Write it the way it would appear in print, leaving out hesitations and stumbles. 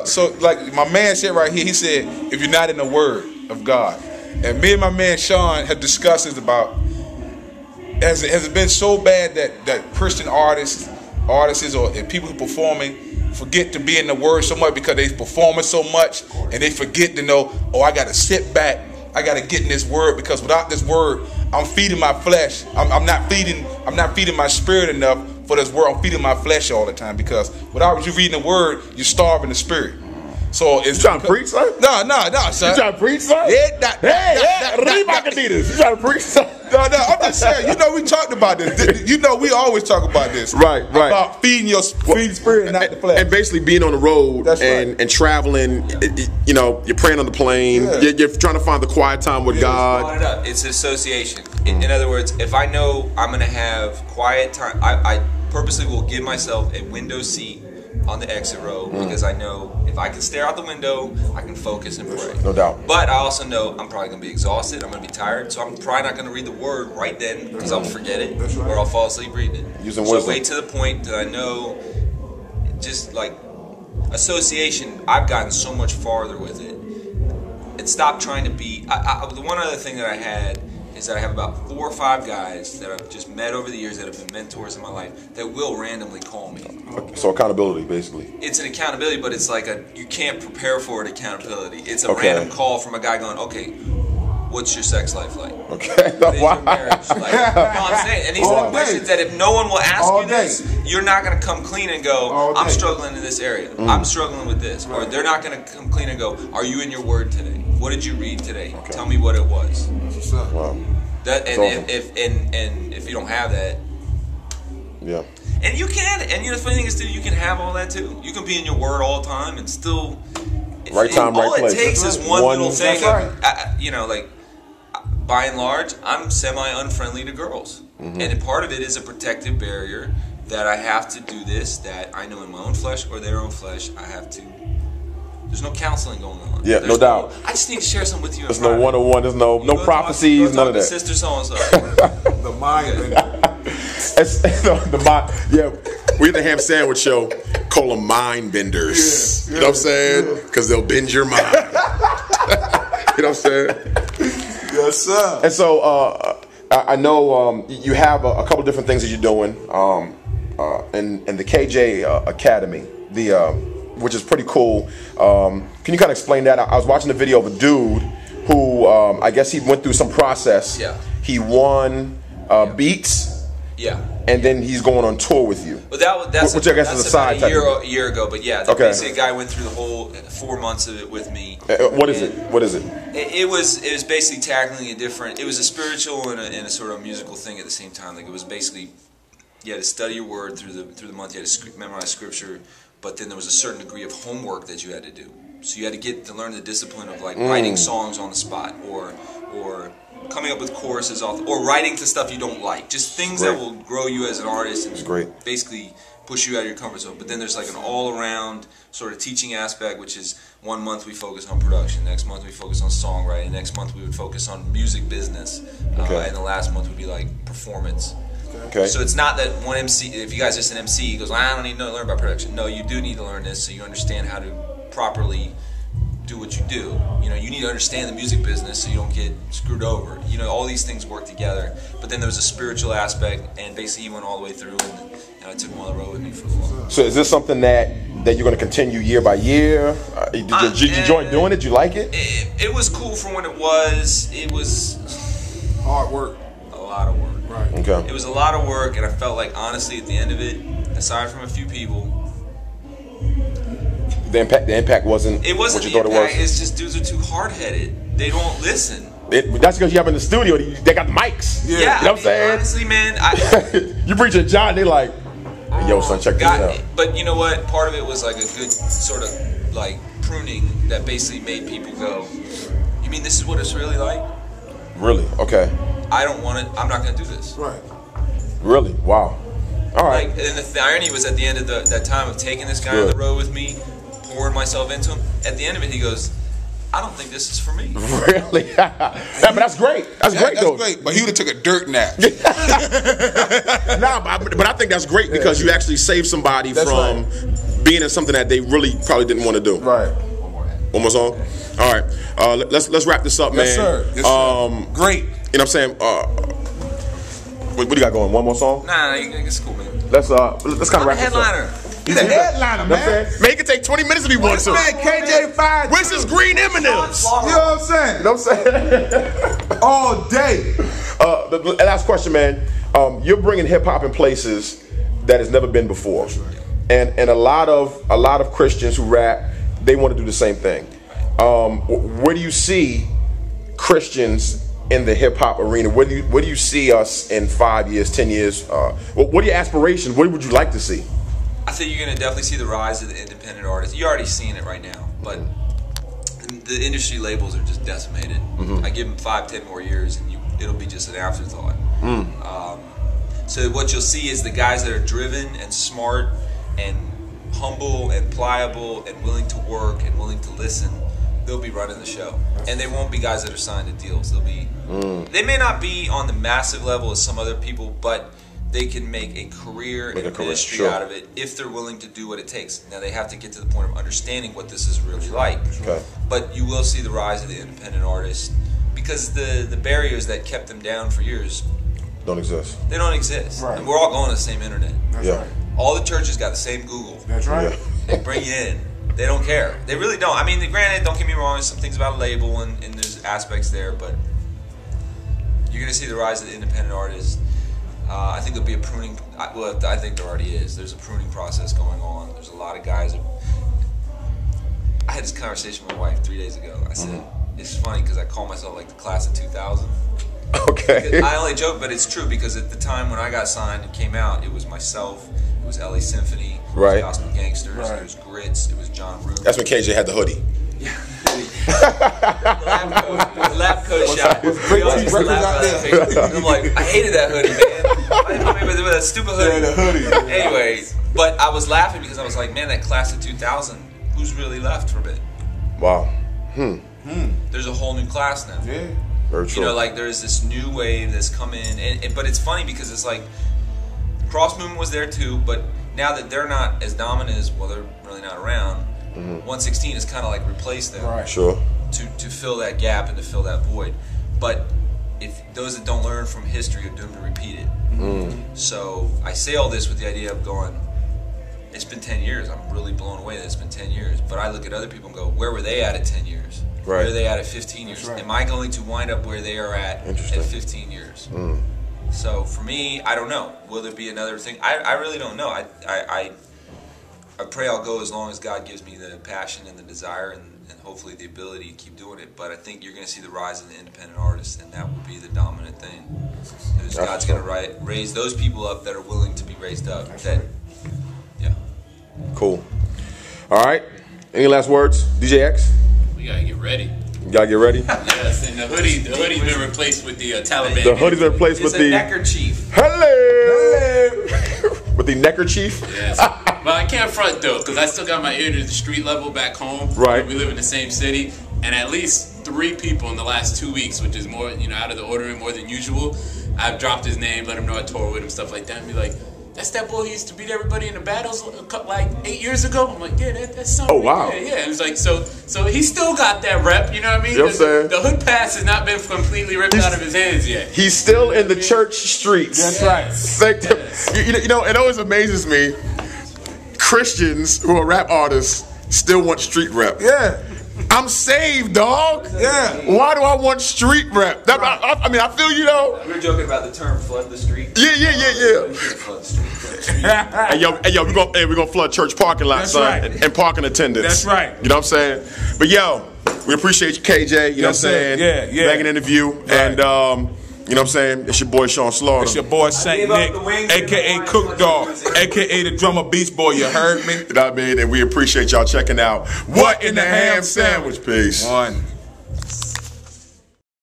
So like my man said right here, he said, if you're not in the Word of God, and me and my man Sean have discussed this about, has it been so bad that Christian artists or people who performing forget to be in the Word so much because they performing so much and they forget to know, oh, I got to sit back, I got to get in this Word, because without this Word, I'm feeding my flesh. I'm not feeding my spirit enough for this Word. I'm feeding my flesh all the time, because without you reading the Word, you're starving the spirit. So it's trying to preach, son? No, son. You trying to preach, son? Yeah, Reebok-Adidas. You trying to preach, son? No, I'm just saying. You know, we talked about this. You know, we always talk about this. Right. About feeding the spirit and not the flesh. And basically being on the road and traveling. You know, you're praying on the plane. Yeah. You're trying to find the quiet time with God. It's association. In other words, if I know I'm going to have quiet time, I purposely will give myself a window seat on the exit row, because I know if I can stare out the window, I can focus and pray. No doubt. But I also know I'm probably going to be exhausted. I'm going to be tired. So I'm probably not going to read the Word right then, because I'll forget it, or I'll fall asleep reading it. So wait to the point that I know, just like association, I've gotten so much farther with it. And stop trying to be... the one other thing that I had is that I have about 4 or 5 guys that I've just met over the years that have been mentors in my life that will randomly call me. So accountability, basically. It's an accountability, but it's like you can't prepare for an accountability. It's a random call from a guy going, okay, what's your sex life like? Okay. What is your marriage like? No, I'm saying, and these are questions that if no one will ask you this, you're not going to come clean and go, I'm struggling in this area. I'm struggling with this. Or they're not going to come clean and go, are you in your Word today? What did you read today? Okay. Tell me what it was. Wow. If you don't have that, yeah. And you can, and the funny thing is too, you can have all that too. You can be in your Word all the time and still right time, right place. All it takes is one little thing. Like by and large, I'm semi-unfriendly to girls, and part of it is a protective barrier that I have to do this. That I know in my own flesh or their own flesh, I have to. There's no counseling going on. Yeah, no doubt. I just need to share something with you. There's no one-on-one. There's no prophecies. None of that. Sister so-and-so. The mind. The mind. Yeah, we at the Ham Sandwich Show call them mind benders. You know what I'm saying? Because they'll bend your mind. You know what I'm saying? Yes, sir. And so I know you have a couple different things that you're doing in the KJ Academy. Which is pretty cool. Can you kind of explain that? I was watching the video of a dude who, I guess he went through some process. Yeah. He won beats. Yeah. And then he's going on tour with you. Well, that's which I guess is a side type. A year ago, but yeah, basically a guy went through the whole 4 months of it with me. What is it? It was basically tackling a different. It was a spiritual and a sort of musical thing at the same time. Like it was basically, you had to study your Word through the month. You had to memorize Scripture. But then there was a certain degree of homework that you had to do. So you had to learn the discipline of like writing songs on the spot, or coming up with choruses or writing to stuff you don't like. Just things that will grow you as an artist and basically push you out of your comfort zone. But then there's like an all-around sort of teaching aspect, which is 1 month we focus on production, next month we focus on songwriting, next month we would focus on music business, and the last month would be like performance. Okay. So it's not that one MC, if you guys just an MC, he goes, I don't need to learn about production. No, you do need to learn this so you understand how to properly do what you do. You know, you need to understand the music business so you don't get screwed over. You know, all these things work together. But then there was a spiritual aspect, and basically he went all the way through, and I took him on the road with me for a while. So is this something that you're going to continue year by year? Did you enjoy doing it? Did you like it? It was cool for when it was. It was hard work. A lot of work. Right. Okay. It was a lot of work, and I felt like, honestly, at the end of it, aside from a few people, the impact wasn't. It wasn't what you thought impact. it was. It's just dudes are too hard-headed. They don't listen. That's because you have in the studio. They got the mics. Yeah, you know what I'm saying? Honestly, man, you preach at John, they like, hey, yo, son, check this out. But you know what? Part of it was like a good sort of like pruning that basically made people go, "You mean this is what it's really like?" Really? Okay. I don't want it. I'm not going to do this. Right. Really? Wow. All right. Like, and the irony was at the end of that time of taking this guy on the road with me, pouring myself into him. At the end of it, he goes, I don't think this is for me. Really? Yeah, but that's great. That's great, though. That's great. But he would have took a dirt nap. Nah, but I think that's great because you actually save somebody from being in something that they really probably didn't want to do. Right. One more song. All right. Let's wrap this up, man. Yes, sir. Yes, sir. Great. You know what I'm saying? What do you got going? One more song? Nah, it's cool, man. Let's kind of wrap this up. Headliner. He's a headliner, man. Man, he can take 20 minutes if he wants to. Man, KJ52. Where's his green M&Ms? You know what I'm saying? You know what I'm saying? All day. The last question, man. You're bringing hip hop in places that has never been before, and a lot of Christians who rap, they want to do the same thing. Where do you see Christians in the hip hop arena? Where do you see us in 5 years, 10 years? What are your aspirations? What would you like to see? I think you're going to definitely see the rise of the independent artists. You're already seeing it right now, but the industry labels are just decimated. I give them 5-10 more years, and it'll be just an afterthought. So what you'll see is the guys that are driven and smart and humble and pliable and willing to work and willing to listen, they'll be running the show. And they won't be guys that are signed to deals. They'll be they may not be on the massive level as some other people, but they can make a career and a ministry out of it if they're willing to do what it takes. Now they have to get to the point of understanding what this is really like. But you will see the rise of the independent artist because the barriers that kept them down for years don't exist. They don't exist. Right. And we're all going to the same internet. That's right. All the churches got the same Google. That's right. They bring you in. They don't care. They really don't. I mean, granted, don't get me wrong, there's some things about a label and there's aspects there, but you're going to see the rise of the independent artist. I think there'll be a pruning. Well, I think there already is. There's a pruning process going on. There's a lot of guys. I had this conversation with my wife 3 days ago. I said, it's funny because I call myself like the class of 2000. Okay. Because I only joke, but it's true because at the time when I got signed and came out, it was myself, it was LA Symphony, it was Gospel Gangsters, it was Grits, it was John Root. That's when KJ had the hoodie. Yeah. the lab coat shot. We always used to laugh about that picture. And I'm like, I hated that hoodie, man. I remember that stupid hoodie. Yeah, the hoodie. Anyway, but I was laughing because I was like, man, that class of 2000, who's really left from it? Wow. There's a whole new class now. Yeah. Very true. You know, like there's this new wave that's come in, but it's funny because it's like cross movement was there too, but now that they're not as dominant as, well, they're really not around. 116 has kind of like replaced them, Right. Sure. to fill that gap and to fill that void. But if those that don't learn from history are doomed to repeat it. So I say all this with the idea of going, it's been 10 years. I'm really blown away that it's been 10 years. But I look at other people and go, where were they at 10 years? Right. Where are they at 15 years? Right. Am I going to wind up where they are at 15 years? So for me, I don't know. Will there be another thing? I really don't know. I pray I'll go as long as God gives me the passion and the desire and hopefully the ability to keep doing it. But I think you're going to see the rise of the independent artists, and that will be the dominant thing. Because God's going to raise those people up that are willing to be raised up. Cool. All right. Any last words, DJ X? We gotta get ready. You gotta get ready. Yes, and the hoodie's been replaced with the Taliban. The hoodie's been replaced with the neckerchief. Hello. With the neckerchief. Yes. But I can't front though, because I still got my ear to the street level back home. Right. We live in the same city, and at least 3 people in the last 2 weeks, which is more, out of the ordinary, more than usual. I've dropped his name, let him know I toured with him, stuff like that, and be like, that's that boy who used to beat everybody in the battles like 8 years ago. I'm like, yeah, that's something. Oh, wow. Yeah. It was like, so he still got that rep, you know what I mean? You know what I'm saying? The hood pass has not been completely ripped out of his hands yet. He's still in the church streets. That's right. It always amazes me. Christians who are rap artists still want street rep. Yeah. I'm saved, dog. Yeah. Why do I want street rep? I mean, I feel you though. We were joking about the term "flood the street." Yeah. Flood the street. Hey yo, we're gonna flood church parking lots, son, right. and parking attendants. That's right. You know what I'm saying? But yo, we appreciate you, KJ. You know what I'm saying? Yeah. Back an interview, and you know what I'm saying? It's your boy Sean Slaughter. It's your boy Saint Nick, a.k.a. Cook Dog, a.k.a. the drummer Beast Boy. You heard me? You know what I mean? And we appreciate y'all checking out What in the Ham Sandwich. Peace. One.